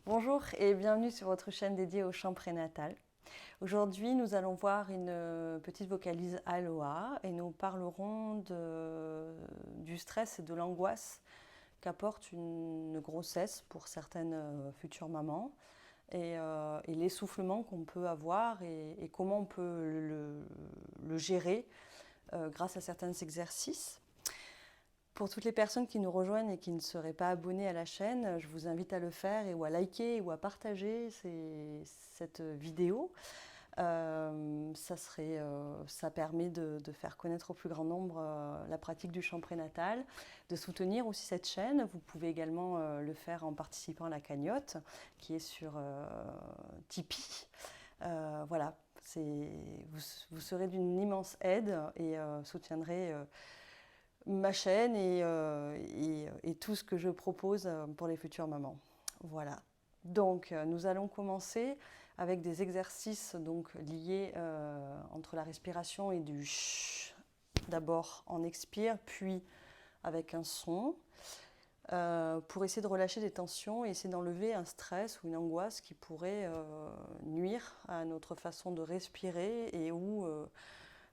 Bonjour et bienvenue sur votre chaîne dédiée au chant prénatal. Aujourd'hui, nous allons voir une petite vocalise Aloha et nous parlerons du stress et de l'angoisse qu'apporte une grossesse pour certaines futures mamans et l'essoufflement qu'on peut avoir et comment on peut le gérer grâce à certains exercices. Pour toutes les personnes qui nous rejoignent et qui ne seraient pas abonnées à la chaîne, je vous invite à le faire ou à liker ou à partager cette vidéo. Ça permet de faire connaître au plus grand nombre la pratique du chant prénatal, de soutenir aussi cette chaîne. Vous pouvez également le faire en participant à la cagnotte qui est sur Tipeee. Voilà, vous serez d'une immense aide et soutiendrez ma chaîne et tout ce que je propose pour les futures mamans. Voilà. Donc, nous allons commencer avec des exercices donc, liés entre la respiration et du ch. D'abord en expire, puis avec un son, pour essayer de relâcher des tensions et essayer d'enlever un stress ou une angoisse qui pourrait nuire à notre façon de respirer et ou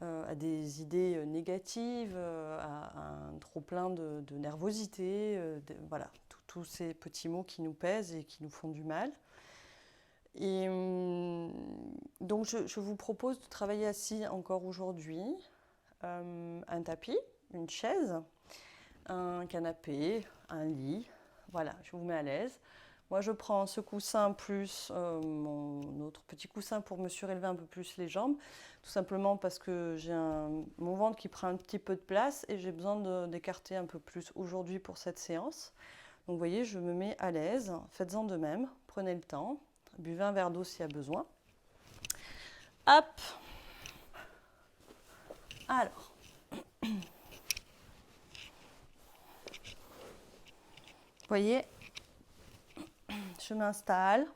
à des idées négatives, à un trop-plein de nervosité, voilà, tous ces petits mots qui nous pèsent et qui nous font du mal. Et donc je vous propose de travailler assis encore aujourd'hui, un tapis, une chaise, un canapé, un lit, voilà, je vous mets à l'aise. Moi, je prends ce coussin plus mon autre petit coussin pour me surélever un peu plus les jambes, tout simplement parce que j'ai mon ventre qui prend un petit peu de place et j'ai besoin d'écarter un peu plus aujourd'hui pour cette séance. Donc, vous voyez, je me mets à l'aise. Faites-en de même. Prenez le temps. Buvez un verre d'eau s'il y a besoin. Hop. Alors. Vous voyez, je m'installe.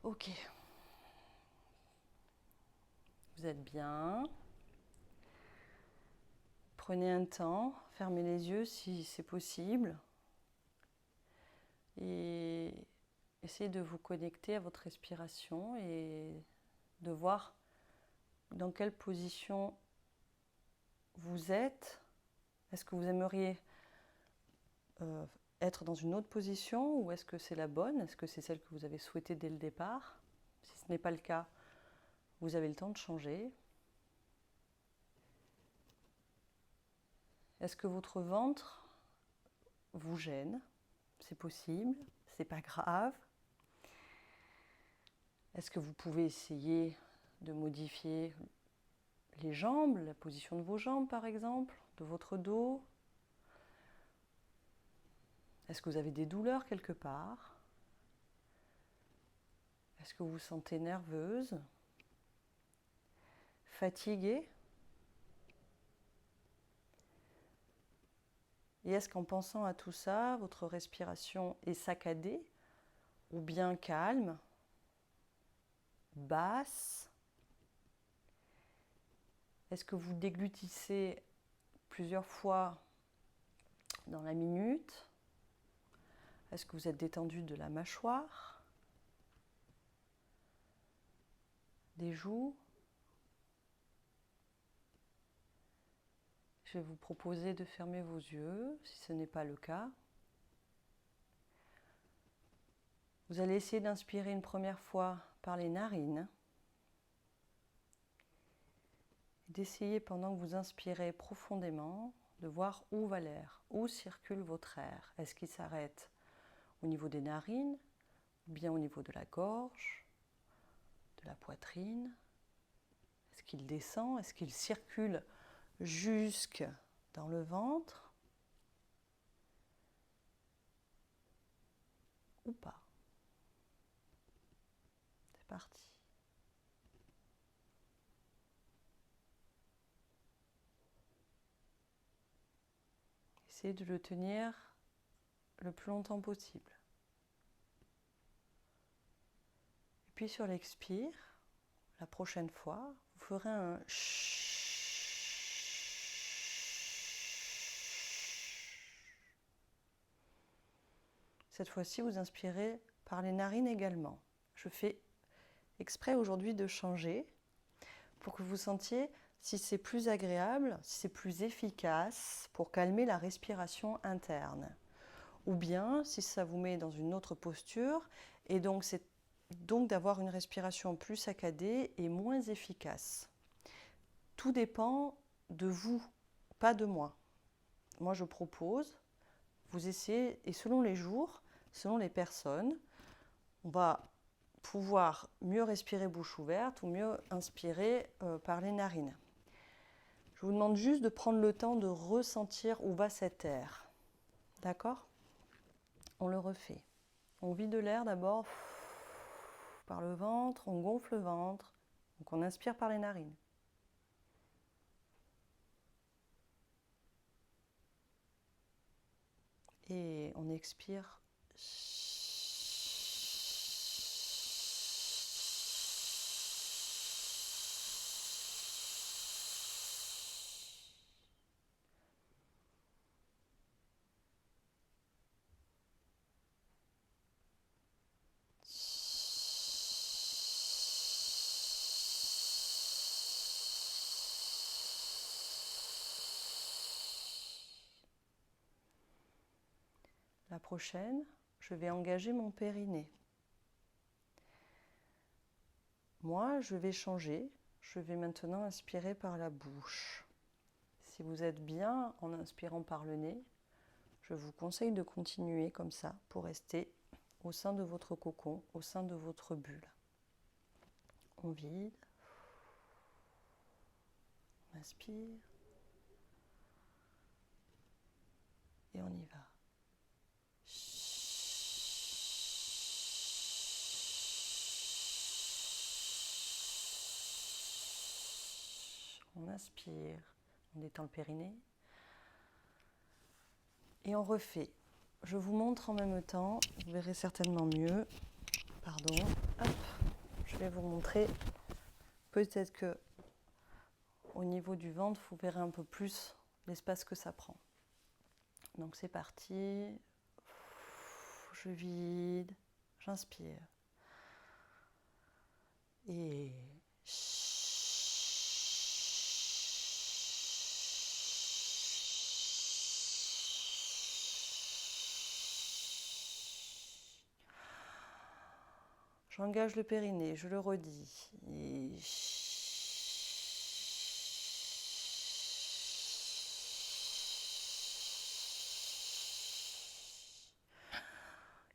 Ok. Vous êtes bien. Prenez un temps, fermez les yeux si c'est possible. Et essayez de vous connecter à votre respiration et de voir dans quelle position vous êtes. Est-ce que vous aimeriez être dans une autre position ou est-ce que c'est la bonne? Est-ce que c'est celle que vous avez souhaitée dès le départ? Si ce n'est pas le cas, vous avez le temps de changer. Est-ce que votre ventre vous gêne? C'est possible, c'est pas grave. Est-ce que vous pouvez essayer de modifier les jambes, la position de vos jambes par exemple, de votre dos? Est-ce que vous avez des douleurs quelque part? Est-ce que vous vous sentez nerveuse? Fatiguée? Et est-ce qu'en pensant à tout ça, votre respiration est saccadée ou bien calme, basse? Est-ce que vous déglutissez plusieurs fois dans la minute? Est-ce que vous êtes détendu de la mâchoire, des joues? Je vais vous proposer de fermer vos yeux, si ce n'est pas le cas. Vous allez essayer d'inspirer une première fois par les narines. D'essayer pendant que vous inspirez profondément de voir où va l'air, où circule votre air. Est-ce qu'il s'arrête au niveau des narines ou bien au niveau de la gorge, de la poitrine? Est-ce qu'il descend? Est-ce qu'il circule jusque dans le ventre ou pas? C'est parti. Essayez de le tenir le plus longtemps possible. Et puis sur l'expire, la prochaine fois, vous ferez un ch. Cette fois-ci, vous inspirez par les narines également. Je fais exprès aujourd'hui de changer pour que vous sentiez si c'est plus agréable, si c'est plus efficace pour calmer la respiration interne. Ou bien si ça vous met dans une autre posture et donc c'est d'avoir une respiration plus saccadée et moins efficace. Tout dépend de vous, pas de moi. Moi, je propose, vous essayez, et selon les jours, selon les personnes, on va pouvoir mieux respirer bouche ouverte ou mieux inspirer par les narines. Je vous demande juste de prendre le temps de ressentir où va cet air. D'accord ? On le refait. On vide l'air d'abord par le ventre, on gonfle le ventre, donc on inspire par les narines. Et on expire. La prochaine, je vais engager mon périnée. Moi, je vais changer. Je vais maintenant inspirer par la bouche. Si vous êtes bien en inspirant par le nez, je vous conseille de continuer comme ça pour rester au sein de votre cocon, au sein de votre bulle. On vide. On inspire. Et on y va. On inspire, on détend le périnée. Et on refait. Je vous montre en même temps, vous verrez certainement mieux. Pardon. Hop. Je vais vous montrer. Peut-être que au niveau du ventre, vous verrez un peu plus l'espace que ça prend. Donc c'est parti. Je vide. J'inspire. Et j'engage le périnée, je le redis.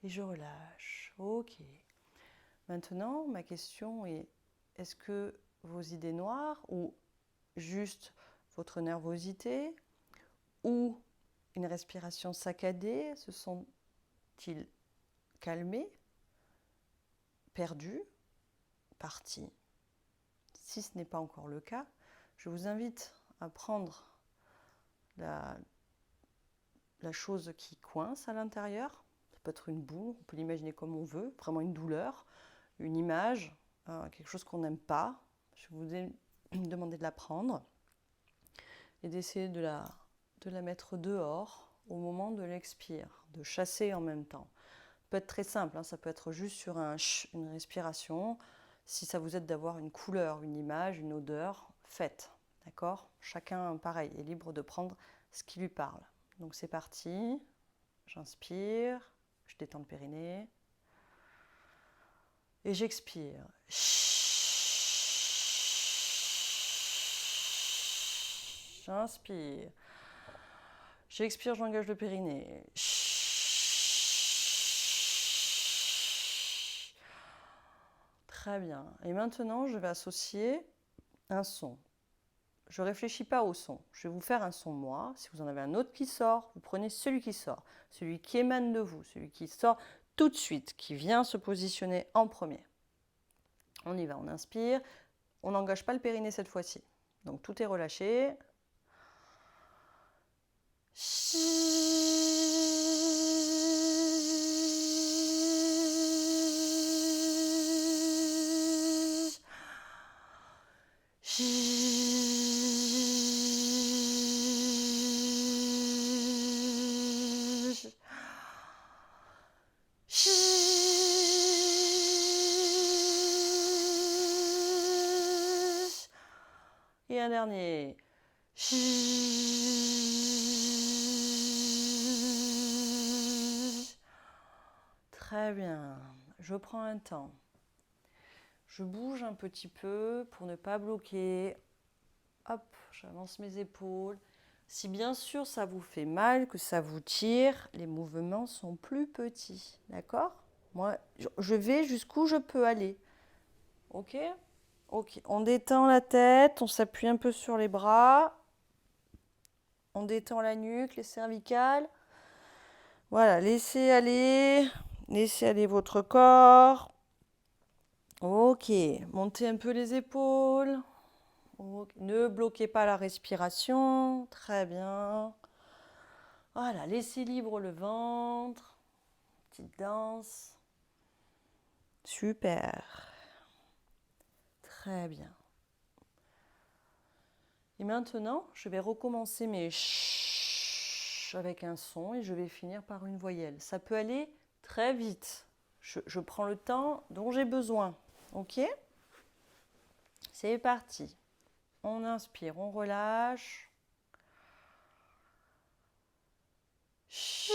Et je relâche. Ok. Maintenant, ma question est, est-ce que vos idées noires ou juste votre nervosité ou une respiration saccadée se sont-ils calmés, perdus, partis? Si ce n'est pas encore le cas, je vous invite à prendre la chose qui coince à l'intérieur. Ça peut être une boue, on peut l'imaginer comme on veut, vraiment une douleur, une image, quelque chose qu'on n'aime pas. Je vous ai demandé de la prendre et d'essayer de la mettre dehors au moment de l'expire, de chasser en même temps. Ça peut être très simple, ça peut être juste sur une respiration. Si ça vous aide d'avoir une couleur, une image, une odeur, faites. D'accord ? Chacun, pareil, est libre de prendre ce qui lui parle. Donc c'est parti. J'inspire, je détends le périnée. Et j'expire. J'inspire. J'expire, j'engage le périnée. Très bien. Et maintenant, je vais associer un son. Je ne réfléchis pas au son. Je vais vous faire un son moi. Si vous en avez un autre qui sort, vous prenez celui qui sort. Celui qui émane de vous. Celui qui sort tout de suite, qui vient se positionner en premier. On y va, on inspire. On n'engage pas le périnée cette fois-ci. Donc tout est relâché. Et un dernier. Très bien. Je prends un temps. Je bouge un petit peu pour ne pas bloquer. Hop, j'avance mes épaules. Si bien sûr ça vous fait mal, que ça vous tire, les mouvements sont plus petits. D'accord? Moi, je vais jusqu'où je peux aller. Ok? Ok. On détend la tête, on s'appuie un peu sur les bras. On détend la nuque, les cervicales. Voilà, laissez aller votre corps. Ok, montez un peu les épaules. Okay. Ne bloquez pas la respiration. Très bien. Voilà, laissez libre le ventre. Petite danse. Super. Très bien. Et maintenant, je vais recommencer mes ch avec un son et je vais finir par une voyelle. Ça peut aller très vite. Je prends le temps dont j'ai besoin. Ok? C'est parti. On inspire, on relâche. Ch.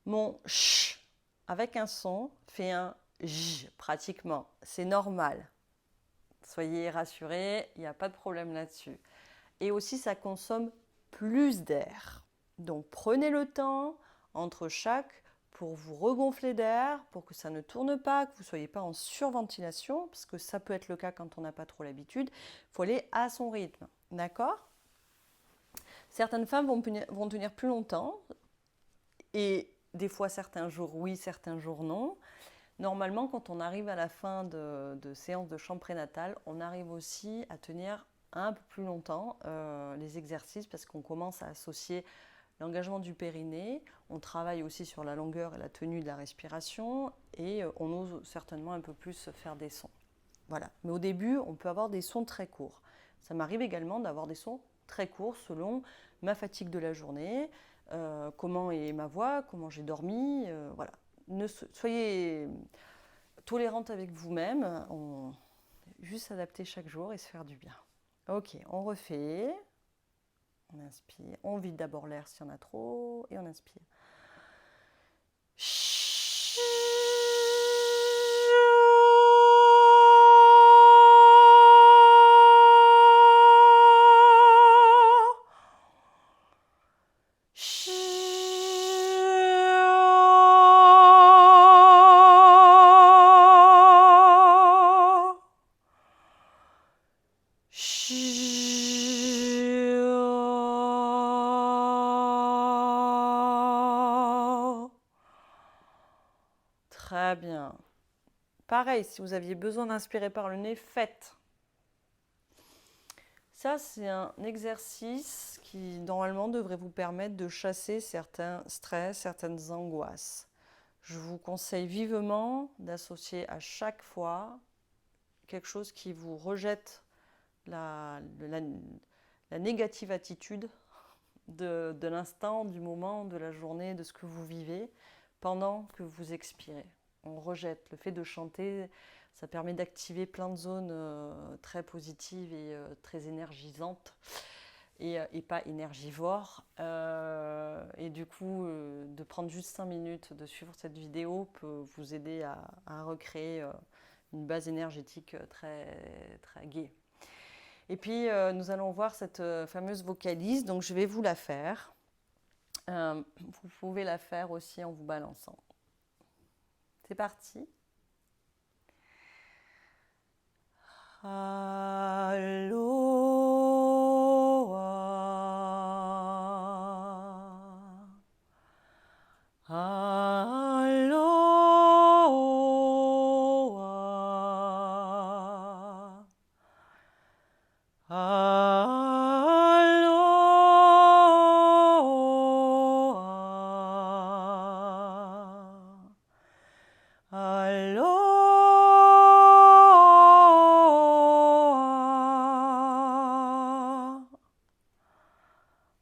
Mon ch avec un son fait un j pratiquement. C'est normal. Soyez rassurés, il n'y a pas de problème là-dessus. Et aussi, ça consomme plus d'air. Donc, prenez le temps entre chaque pour vous regonfler d'air, pour que ça ne tourne pas, que vous ne soyez pas en surventilation, parce que ça peut être le cas quand on n'a pas trop l'habitude. Il faut aller à son rythme. D'accord? Certaines femmes vont tenir plus longtemps, et des fois, certains jours oui, certains jours non. Normalement, quand on arrive à la fin de séance de chant prénatal, on arrive aussi à tenir un peu plus longtemps les exercices parce qu'on commence à associer l'engagement du périnée, on travaille aussi sur la longueur et la tenue de la respiration et on ose certainement un peu plus faire des sons. Voilà. Mais au début, on peut avoir des sons très courts. Ça m'arrive également d'avoir des sons très courts selon ma fatigue de la journée, comment est ma voix, comment j'ai dormi, voilà. Soyez tolérante avec vous-même, juste s'adapter chaque jour et se faire du bien. Ok, on refait. On inspire. On vide d'abord l'air s'il y en a trop et on inspire. Très bien. Pareil, si vous aviez besoin d'inspirer par le nez, faites. Ça, c'est un exercice qui, normalement, devrait vous permettre de chasser certains stress, certaines angoisses. Je vous conseille vivement d'associer à chaque fois quelque chose qui vous rejette la négative attitude de l'instant, du moment, de la journée, de ce que vous vivez pendant que vous expirez. On rejette. Le fait de chanter, ça permet d'activer plein de zones très positives et très énergisantes et pas énergivores. Et du coup, de prendre juste 5 minutes de suivre cette vidéo peut vous aider à recréer une base énergétique très, très gaie. Et puis, nous allons voir cette fameuse vocalise. Donc, je vais vous la faire. Vous pouvez la faire aussi en vous balançant. C'est parti. Aloha. Aloha. Aloha.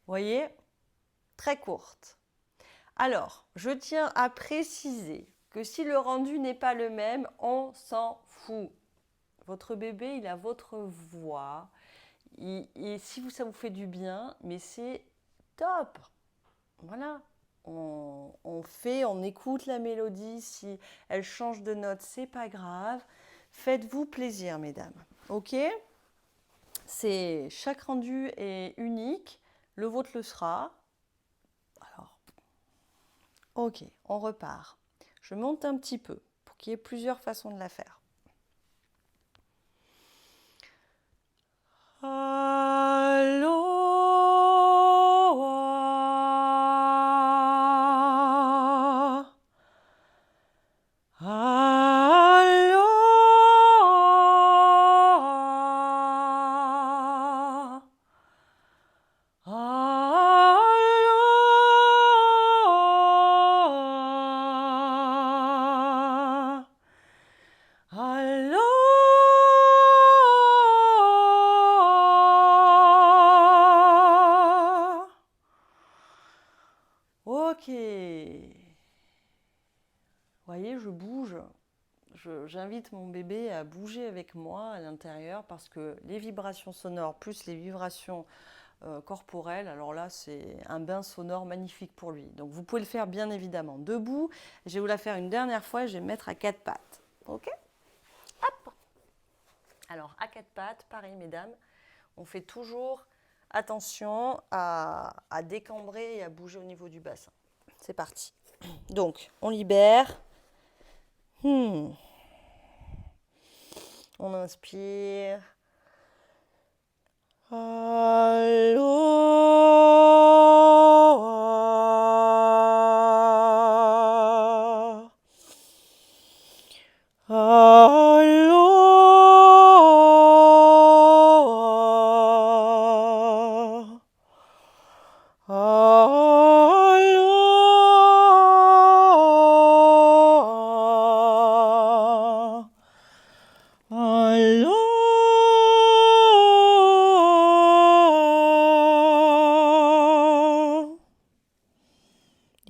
voyez, très courte. Alors, je tiens à préciser que si le rendu n'est pas le même, on s'en fout. Votre bébé, il a votre voix. Et si ça vous fait du bien, mais c'est top. Voilà. On écoute la mélodie. Si elle change de note, c'est pas grave. Faites-vous plaisir, mesdames. Ok? Chaque rendu est unique. Le vôtre le sera. Alors, ok, on repart. Je monte un petit peu pour qu'il y ait plusieurs façons de la faire. Ok. Voyez, je bouge. J'invite mon bébé à bouger avec moi à l'intérieur parce que les vibrations sonores plus les vibrations corporelles, alors là, c'est un bain sonore magnifique pour lui. Donc, vous pouvez le faire bien évidemment debout. Je vais vous la faire une dernière fois. Je vais me mettre à quatre pattes. Ok? Hop! Alors, à quatre pattes, pareil, mesdames, on fait toujours attention à décambrer et à bouger au niveau du bassin. C'est parti. Donc, on libère. On inspire.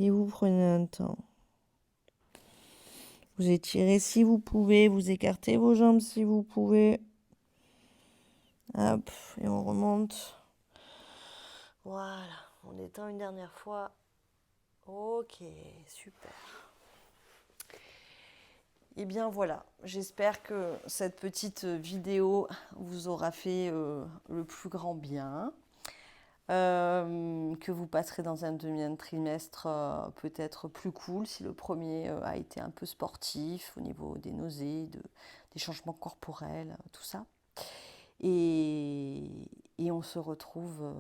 Et vous prenez un temps. Vous étirez si vous pouvez, vous écartez vos jambes si vous pouvez. Hop, et on remonte. Voilà, on détend une dernière fois. Ok, super. Et bien voilà, j'espère que cette petite vidéo vous aura fait le plus grand bien. Que vous passerez dans un deuxième trimestre peut-être plus cool si le premier a été un peu sportif au niveau des nausées, des changements corporels, tout ça. Et on se retrouve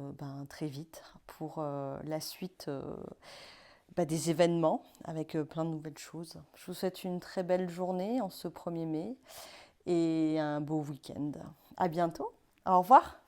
très vite pour la suite des événements avec plein de nouvelles choses. Je vous souhaite une très belle journée en ce 1er mai et un beau week-end. À bientôt. Au revoir.